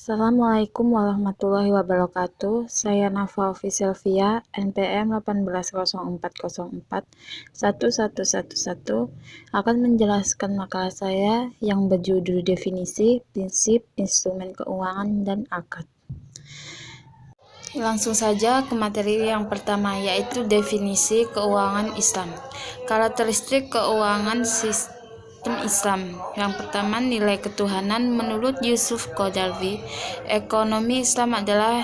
Assalamualaikum warahmatullahi wabarakatuh. Saya Nafa Sylvia, NPM 1804041111 akan menjelaskan makalah saya yang berjudul definisi, prinsip, instrumen keuangan, dan akad. Langsung saja ke materi yang pertama, yaitu definisi keuangan Islam. Karakteristik keuangan sistem Islam. Yang pertama, nilai ketuhanan. Menurut Yusuf Qaradawi, ekonomi Islam adalah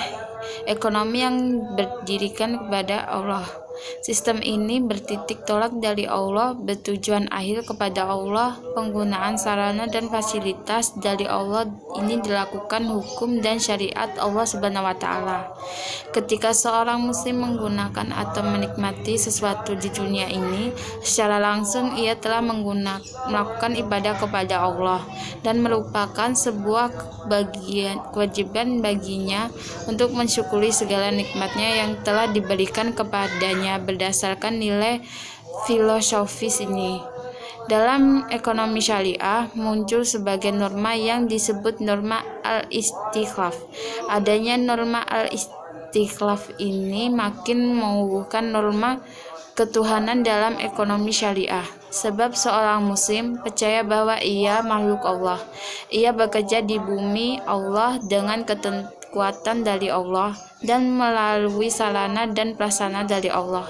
ekonomi yang berdirikan kepada Allah. Sistem ini bertitik tolak dari Allah, bertujuan akhir kepada Allah, penggunaan sarana dan fasilitas dari Allah ini dilakukan hukum dan syariat Allah Subhanahu wa Ta'ala. Ketika seorang muslim menggunakan atau menikmati sesuatu di dunia ini, secara langsung ia telah melakukan ibadah kepada Allah dan merupakan sebuah kewajiban baginya untuk mensyukuri segala nikmatnya yang telah diberikan kepadanya berdasarkan nilai filosofis ini. Dalam ekonomi syariah muncul sebagai norma yang disebut norma al-istikhlaf. Adanya norma al-istikhlaf ini makin mengukuhkan norma ketuhanan dalam ekonomi syariah. Sebab seorang muslim percaya bahwa ia makhluk Allah. Ia bekerja di bumi Allah dengan kekuatan dari Allah dan melalui sarana dan prasarana dari Allah.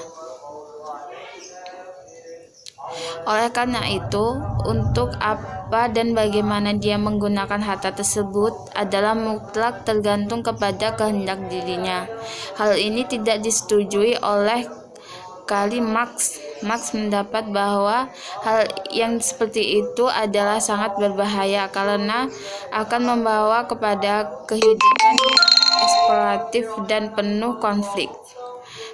Oleh karena itu, untuk apa dan bagaimana dia menggunakan harta tersebut adalah mutlak tergantung kepada kehendak dirinya. Hal ini tidak disetujui oleh Karl Marx. Marx mendapat bahwa hal yang seperti itu adalah sangat berbahaya karena akan membawa kepada kehidupan eksploratif dan penuh konflik.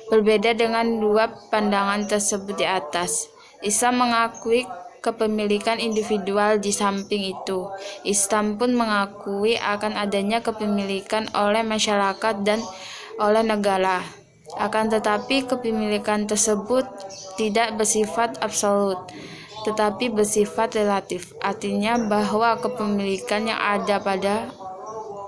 Berbeda dengan dua pandangan tersebut di atas, Islam mengakui kepemilikan individual. Di samping itu, Islam pun mengakui akan adanya kepemilikan oleh masyarakat dan oleh negara. Akan tetapi kepemilikan tersebut tidak bersifat absolut, tetapi bersifat relatif. Artinya bahwa kepemilikan yang ada pada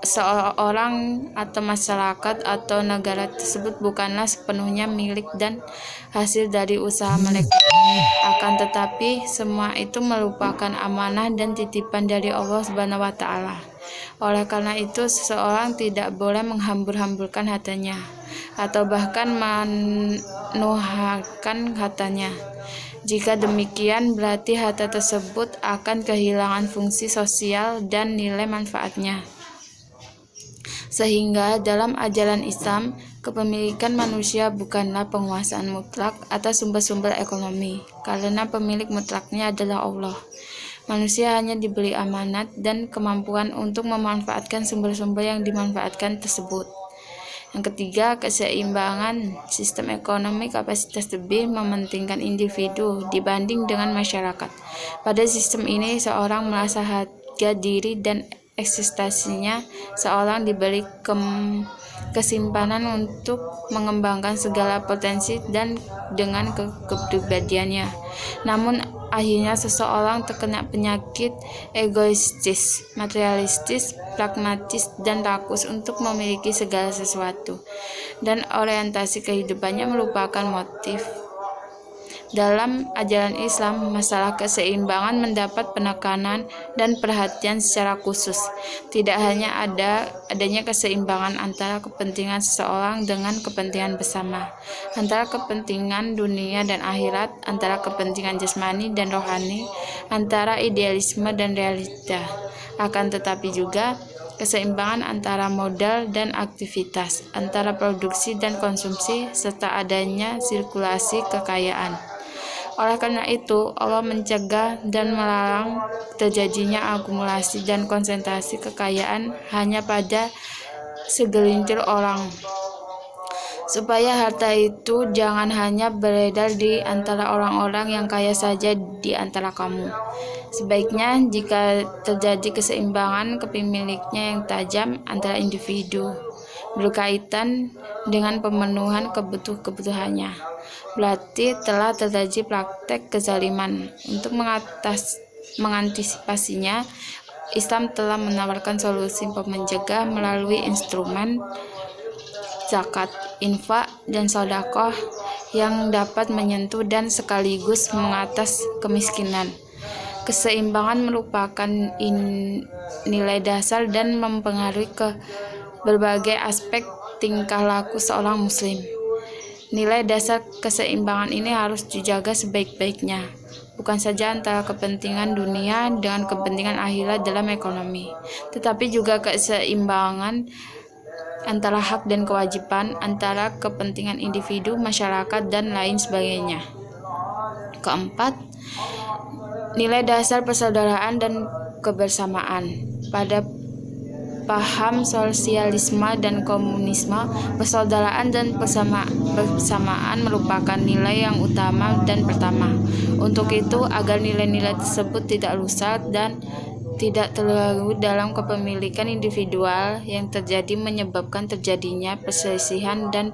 seorang atau masyarakat atau negara tersebut bukanlah sepenuhnya milik dan hasil dari usaha mereka. Akan tetapi semua itu merupakan amanah dan titipan dari Allah Subhanahu wa Ta'ala. Oleh karena itu, seseorang tidak boleh menghambur-hamburkan hartanya atau bahkan menuhankan hartanya. Jika demikian, berarti harta tersebut akan kehilangan fungsi sosial dan nilai manfaatnya. Sehingga dalam ajaran Islam, kepemilikan manusia bukanlah penguasaan mutlak atas sumber-sumber ekonomi, karena pemilik mutlaknya adalah Allah. Manusia hanya diberi amanat dan kemampuan untuk memanfaatkan sumber-sumber yang dimanfaatkan tersebut. Yang ketiga, keseimbangan sistem ekonomi kapasitas lebih mementingkan individu dibanding dengan masyarakat. Pada sistem ini, seorang merasa harga diri dan eksistensinya seorang diberi kesimpanan untuk mengembangkan segala potensi dan dengan kepribadiannya. Namun akhirnya seseorang terkena penyakit egoistis, materialistis, pragmatis, dan rakus untuk memiliki segala sesuatu, dan orientasi kehidupannya merupakan motif. Dalam ajaran Islam, masalah keseimbangan mendapat penekanan dan perhatian secara khusus. Tidak hanya adanya keseimbangan antara kepentingan seseorang dengan kepentingan bersama, antara kepentingan dunia dan akhirat, antara kepentingan jasmani dan rohani, antara idealisme dan realita. Akan tetapi juga keseimbangan antara modal dan aktivitas, antara produksi dan konsumsi, serta adanya sirkulasi kekayaan. Oleh karena itu, Allah mencegah dan melarang terjadinya akumulasi dan konsentrasi kekayaan hanya pada segelintir orang, supaya harta itu jangan hanya beredar di antara orang-orang yang kaya saja di antara kamu. Sebaiknya jika terjadi keseimbangan kepemiliknya yang tajam antara individu berkaitan dengan pemenuhan kebutuhannya, berarti telah terjadi praktek kezaliman. Untuk mengantisipasinya, Islam telah menawarkan solusi mencegah melalui instrumen zakat, infak, dan sedekah yang dapat menyentuh dan sekaligus mengatas kemiskinan. Keseimbangan merupakan nilai dasar dan mempengaruhi ke berbagai aspek tingkah laku seorang muslim. Nilai dasar keseimbangan ini harus dijaga sebaik-baiknya, bukan saja antara kepentingan dunia dengan kepentingan akhirat dalam ekonomi, tetapi juga keseimbangan antara hak dan kewajiban, antara kepentingan individu, masyarakat, dan lain sebagainya. Keempat, nilai dasar persaudaraan dan kebersamaan. Pada paham sosialisme dan komunisme, persaudaraan dan persamaan merupakan nilai yang utama dan pertama. Untuk itu, agar nilai-nilai tersebut tidak rusak dan tidak terganggu dalam kepemilikan individual yang terjadi menyebabkan terjadinya perselisihan dan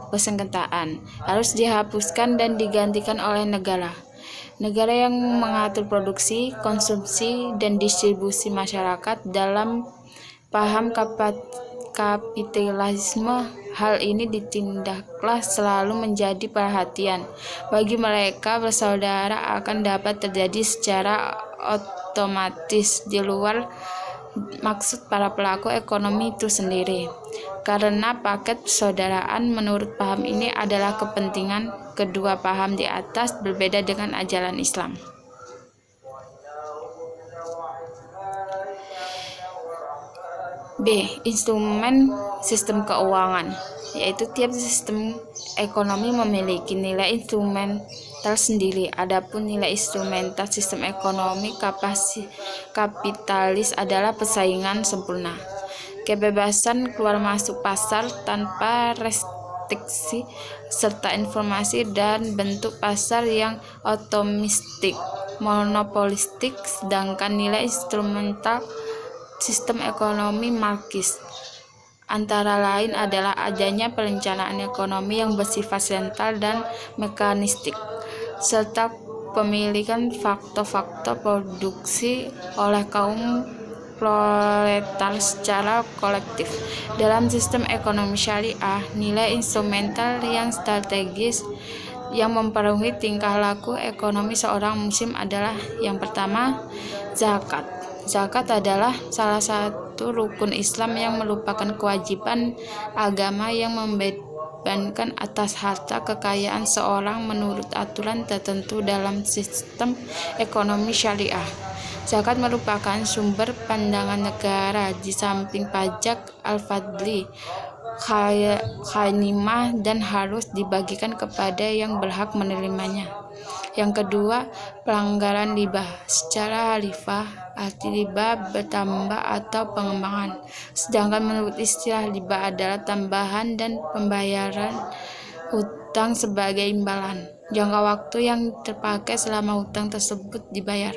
persengketaan, harus dihapuskan dan digantikan oleh negara. Negara yang mengatur produksi, konsumsi, dan distribusi masyarakat dalam paham kapitalisme. Hal ini ditindaklah selalu menjadi perhatian. Bagi mereka, bersaudara akan dapat terjadi secara otomatis di luar maksud para pelaku ekonomi itu sendiri. Karena paket persaudaraan menurut paham ini adalah kepentingan, kedua paham di atas berbeda dengan ajaran Islam. B. Instrumen sistem keuangan, yaitu tiap sistem ekonomi memiliki nilai instrumental sendiri. Adapun nilai instrumental sistem ekonomi kapitalis adalah persaingan sempurna, kebebasan keluar masuk pasar tanpa restriksi, serta informasi dan bentuk pasar yang otomistik, monopolistik. Sedangkan nilai instrumental sistem ekonomi Marxis antara lain adalah adanya perencanaan ekonomi yang bersifat sentral dan mekanistik, serta pemilikan faktor-faktor produksi oleh kaum proletar secara kolektif. Dalam sistem ekonomi syariah, nilai instrumental yang strategis yang mempengaruhi tingkah laku ekonomi seorang muslim adalah yang pertama, zakat. Zakat adalah salah satu rukun Islam yang merupakan kewajiban agama yang membebankan atas harta kekayaan seorang menurut aturan tertentu dalam sistem ekonomi syariah. Zakat merupakan sumber pandangan negara di samping pajak al-fadli, ghanimah, dan harus dibagikan kepada yang berhak menerimanya. Yang kedua, pelanggaran riba. Secara harfiah, arti riba bertambah atau pengembangan. Sedangkan menurut istilah riba adalah tambahan dan pembayaran hutang sebagai imbalan, jangka waktu yang terpakai selama hutang tersebut dibayar.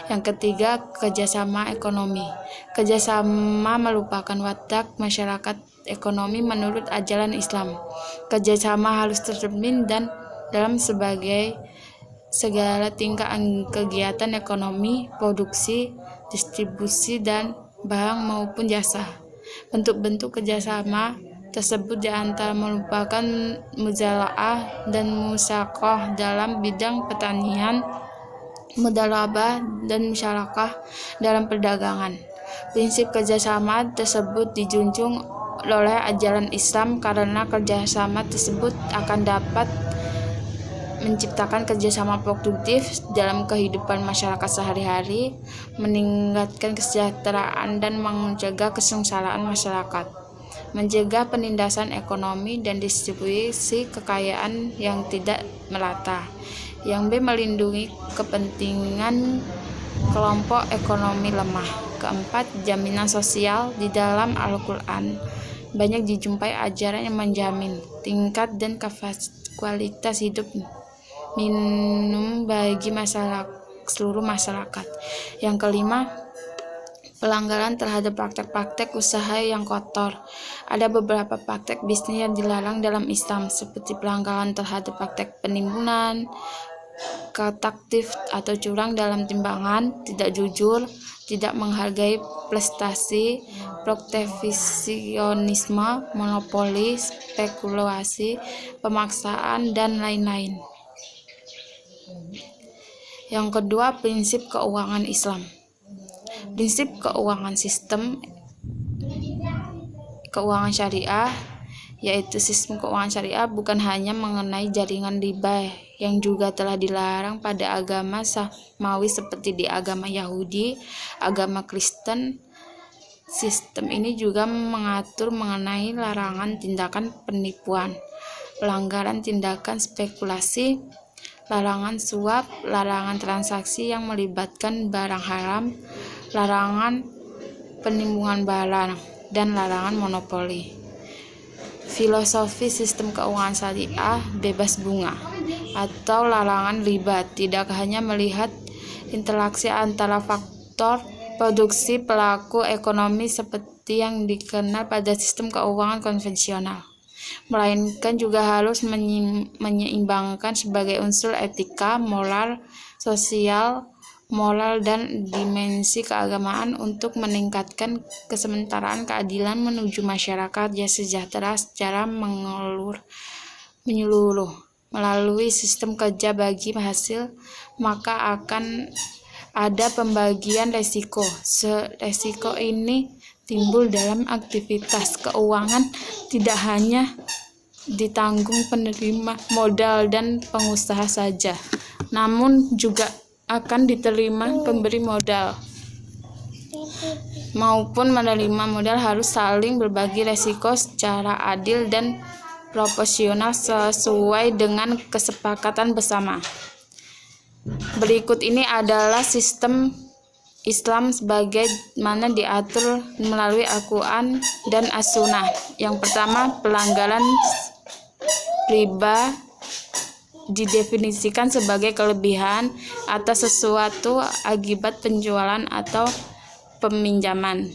Yang ketiga, kerjasama ekonomi. Kerjasama merupakan watak masyarakat ekonomi menurut ajaran Islam. Kerjasama harus tercermin dan dalam segala tingkah kegiatan ekonomi, produksi, distribusi, dan barang maupun jasa. Bentuk-bentuk kerjasama tersebut diantara merupakan muzalaah dan musyarakah dalam bidang pertanian, mudharabah, dan musyarakah dalam perdagangan. Prinsip kerjasama tersebut dijunjung oleh ajaran Islam karena kerjasama tersebut akan dapat menciptakan kerjasama produktif dalam kehidupan masyarakat sehari-hari, meningkatkan kesejahteraan dan mencegah kesengsaraan masyarakat, mencegah penindasan ekonomi dan distribusi kekayaan yang tidak merata. Yang B, melindungi kepentingan kelompok ekonomi lemah. Keempat, jaminan sosial. Di dalam Al-Quran banyak dijumpai ajaran yang menjamin tingkat dan kualitas hidup minimum bagi seluruh masyarakat. Yang kelima, pelanggaran terhadap praktek-praktek usaha yang kotor. Ada beberapa praktek bisnis yang dilarang dalam Islam, seperti pelanggaran terhadap praktek penimbunan, kotaktif atau curang dalam timbangan, tidak jujur, tidak menghargai prestasi, proteksionisme, monopoli, spekulasi, pemaksaan, dan lain-lain. Yang kedua, prinsip keuangan Islam. Prinsip keuangan sistem keuangan syariah, yaitu sistem keuangan syariah bukan hanya mengenai jaringan riba yang juga telah dilarang pada agama samawi seperti di agama Yahudi, agama Kristen. Sistem ini juga mengatur mengenai larangan tindakan penipuan, pelanggaran tindakan spekulasi, larangan suap, larangan transaksi yang melibatkan barang haram, larangan penimbunan barang, dan larangan monopoli. Filosofi sistem keuangan syariah bebas bunga atau larangan riba tidak hanya melihat interaksi antara faktor produksi pelaku ekonomi seperti yang dikenal pada sistem keuangan konvensional, melainkan juga harus menyeimbangkan sebagai unsur etika, moral, sosial, moral, dan dimensi keagamaan untuk meningkatkan kesetaraan keadilan menuju masyarakat yang sejahtera secara menyeluruh. Melalui sistem kerja bagi hasil, maka akan ada pembagian resiko. Resiko ini timbul dalam aktivitas keuangan tidak hanya ditanggung penerima modal dan pengusaha saja, namun juga akan diterima pemberi modal maupun menerima modal harus saling berbagi resiko secara adil dan proporsional sesuai dengan kesepakatan bersama. Berikut ini adalah sistem Islam sebagaimana diatur melalui Al-Quran dan As-Sunnah. Yang pertama, pelanggaran riba didefinisikan sebagai kelebihan atas sesuatu akibat penjualan atau peminjaman.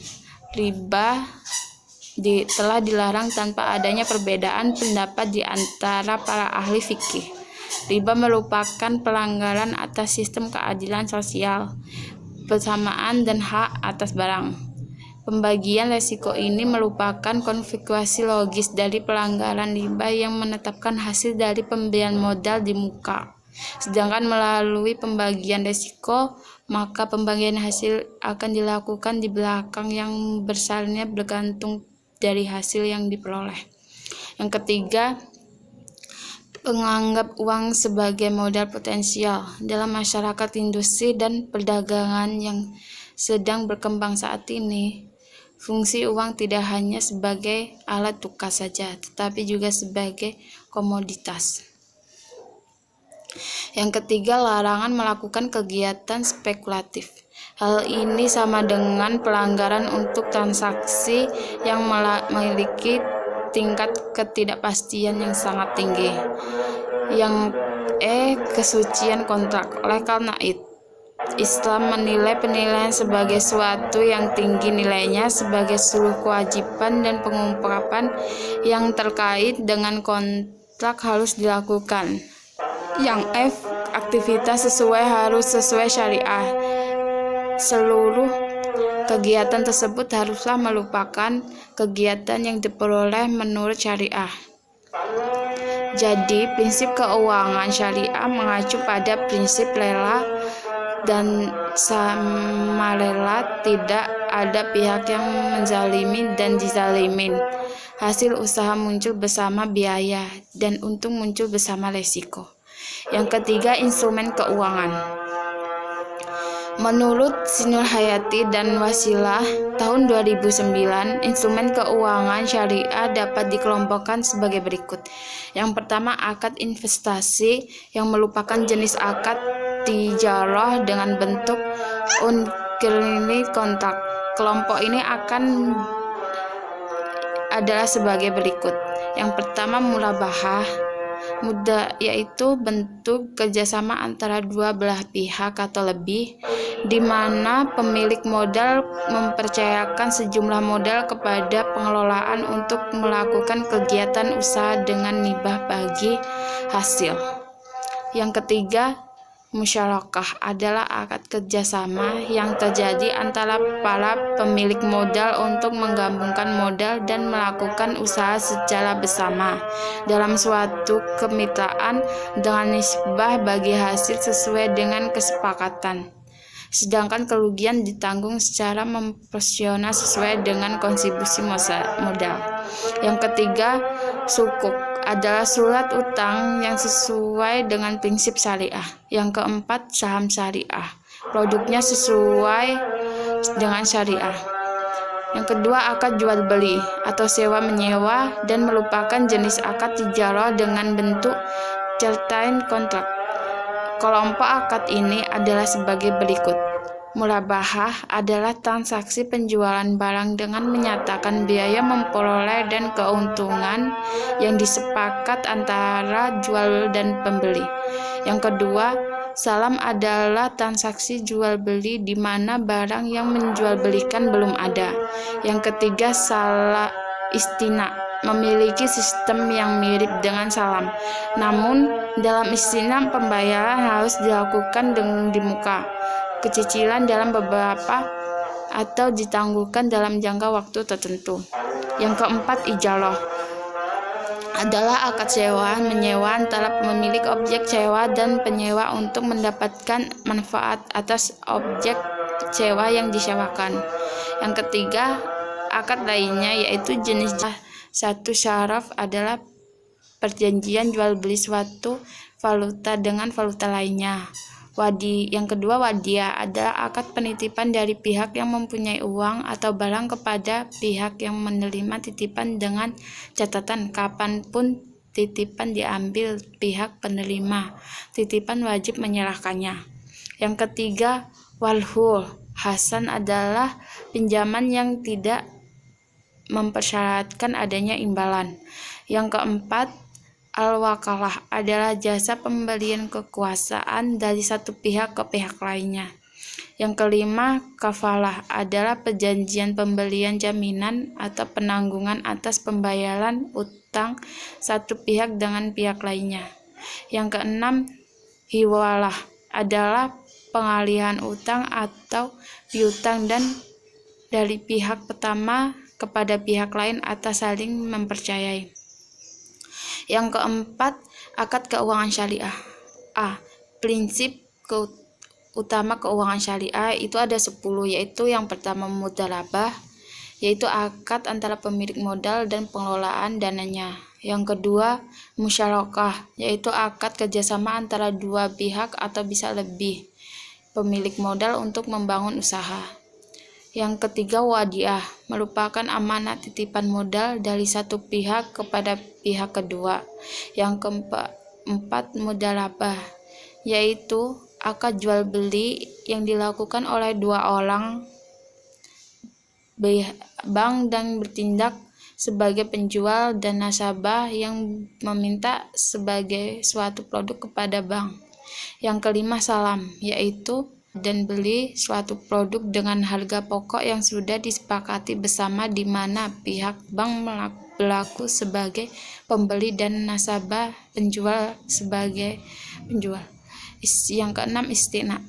Riba telah dilarang tanpa adanya perbedaan pendapat di antara para ahli fikih. Riba merupakan pelanggaran atas sistem keadilan sosial, persamaan dan hak atas barang. Pembagian resiko ini merupakan konsekuensi logis dari pelanggaran riba yang menetapkan hasil dari pemberian modal di muka. Sedangkan melalui pembagian resiko, maka pembagian hasil akan dilakukan di belakang yang besarnya bergantung dari hasil yang diperoleh. Yang ketiga, menganggap uang sebagai modal potensial dalam masyarakat industri dan perdagangan yang sedang berkembang saat ini. Fungsi uang tidak hanya sebagai alat tukar saja, tetapi juga sebagai komoditas. Yang ketiga, larangan melakukan kegiatan spekulatif. Hal ini sama dengan pelanggaran untuk transaksi yang memiliki tingkat ketidakpastian yang sangat tinggi. Yang kesucian kontrak. Oleh karena itu, Islam menilai penilaian sebagai suatu yang tinggi nilainya sebagai seluruh kewajiban dan pengungkapan yang terkait dengan kontrak harus dilakukan. Yang aktivitas harus sesuai syariah. Seluruh kegiatan tersebut haruslah merupakan kegiatan yang diperoleh menurut syariah. Jadi, prinsip keuangan syariah mengacu pada prinsip rela dan sukarela, tidak ada pihak yang menzalimi dan dizalimin. Hasil usaha muncul bersama biaya dan untung muncul bersama resiko. Yang ketiga, instrumen keuangan. Menurut Sinul Hayati dan Wasilah tahun 2009, instrumen keuangan syariah dapat dikelompokkan sebagai berikut. Yang pertama, akad investasi yang merupakan jenis akad tijarah dengan bentuk unkilini kontrak. Kelompok ini adalah sebagai berikut. Yang pertama, murabahah, yaitu bentuk kerjasama antara dua belah pihak atau lebih, di mana pemilik modal mempercayakan sejumlah modal kepada pengelolaan untuk melakukan kegiatan usaha dengan hibah bagi hasil. Yang ketiga, Musyarakah adalah akad kerjasama yang terjadi antara para pemilik modal untuk menggabungkan modal dan melakukan usaha secara bersama dalam suatu kemitraan dengan nisbah bagi hasil sesuai dengan kesepakatan. Sedangkan kerugian ditanggung secara proporsional sesuai dengan kontribusi modal. Yang ketiga, sukuk adalah surat utang yang sesuai dengan prinsip syariah. Yang keempat, saham syariah. Produknya sesuai dengan syariah. Yang kedua, akad jual beli atau sewa menyewa dan merupakan jenis akad ijarah dengan bentuk certain kontrak. Kelompok akad ini adalah sebagai berikut. Murabahah adalah transaksi penjualan barang dengan menyatakan biaya memperoleh dan keuntungan yang disepakat antara jual dan pembeli. Yang kedua, salam adalah transaksi jual beli di mana barang yang menjual belikan belum ada. Yang ketiga, salah istina memiliki sistem yang mirip dengan salam. Namun, dalam istina pembayaran harus dilakukan di muka, kecicilan dalam beberapa atau ditangguhkan dalam jangka waktu tertentu. Yang keempat, ijarah adalah akad sewa menyewa antara pemilik objek sewa dan penyewa untuk mendapatkan manfaat atas objek sewa yang disewakan. Yang ketiga, akad lainnya yaitu jenis satu syaraf adalah perjanjian jual beli suatu valuta dengan valuta lainnya. Yang kedua, wadiah adalah akad penitipan dari pihak yang mempunyai uang atau barang kepada pihak yang menerima titipan dengan catatan kapanpun titipan diambil pihak penerima titipan wajib menyerahkannya. Yang ketiga, walhul hasan adalah pinjaman yang tidak mempersyaratkan adanya imbalan. Yang keempat, al-wakalah adalah jasa pemberian kekuasaan dari satu pihak ke pihak lainnya. Yang kelima, kafalah adalah perjanjian pembelian jaminan atau penanggungan atas pembayaran utang satu pihak dengan pihak lainnya. Yang keenam, hiwalah adalah pengalihan utang atau piutang dan dari pihak pertama kepada pihak lain atas saling mempercayai. Yang keempat, akad keuangan syariah. Prinsip utama keuangan syariah itu ada 10, yaitu yang pertama mudharabah, yaitu akad antara pemilik modal dan pengelolaan dananya. Yang kedua, musyarakah, yaitu akad kerjasama antara dua pihak atau bisa lebih pemilik modal untuk membangun usaha. Yang ketiga, wadiah, merupakan amanat titipan modal dari satu pihak kepada pihak kedua. Yang keempat, mudharabah, yaitu akad jual beli yang dilakukan oleh dua orang bank dan bertindak sebagai penjual dan nasabah yang meminta sebagai suatu produk kepada bank. Yang kelima, salam, yaitu dan beli suatu produk dengan harga pokok yang sudah disepakati bersama di mana pihak bank berlaku sebagai pembeli dan nasabah penjual sebagai penjual. Yang keenam, istina,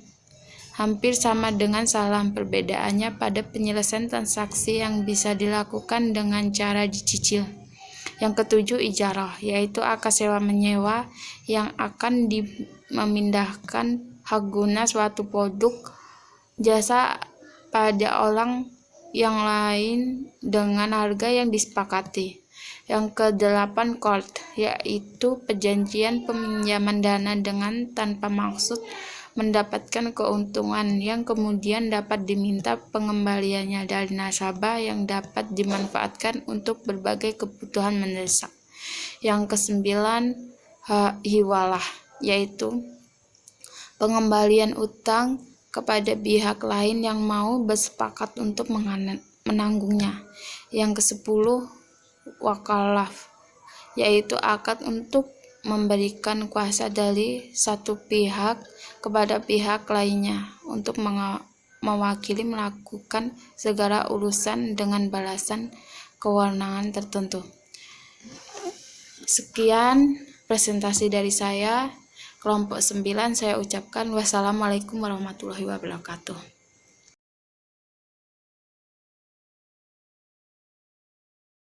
hampir sama dengan salam, perbedaannya pada penyelesaian transaksi yang bisa dilakukan dengan cara dicicil. Yang ketujuh, ijarah, yaitu akad sewa menyewa yang akan memindahkan hak guna suatu produk jasa pada orang yang lain dengan harga yang disepakati. Yang kedelapan, qard, yaitu perjanjian peminjaman dana dengan tanpa maksud mendapatkan keuntungan yang kemudian dapat diminta pengembaliannya dari nasabah yang dapat dimanfaatkan untuk berbagai kebutuhan mendesak. Yang kesembilan, hiwalah, yaitu pengembalian utang kepada pihak lain yang mau bersepakat untuk menanggungnya. Yang kesepuluh, wakalah, yaitu akad untuk memberikan kuasa dari satu pihak kepada pihak lainnya untuk mewakili melakukan segala urusan dengan balasan kewenangan tertentu. Sekian presentasi dari saya. kelompok 9 saya ucapkan wassalamualaikum warahmatullahi wabarakatuh.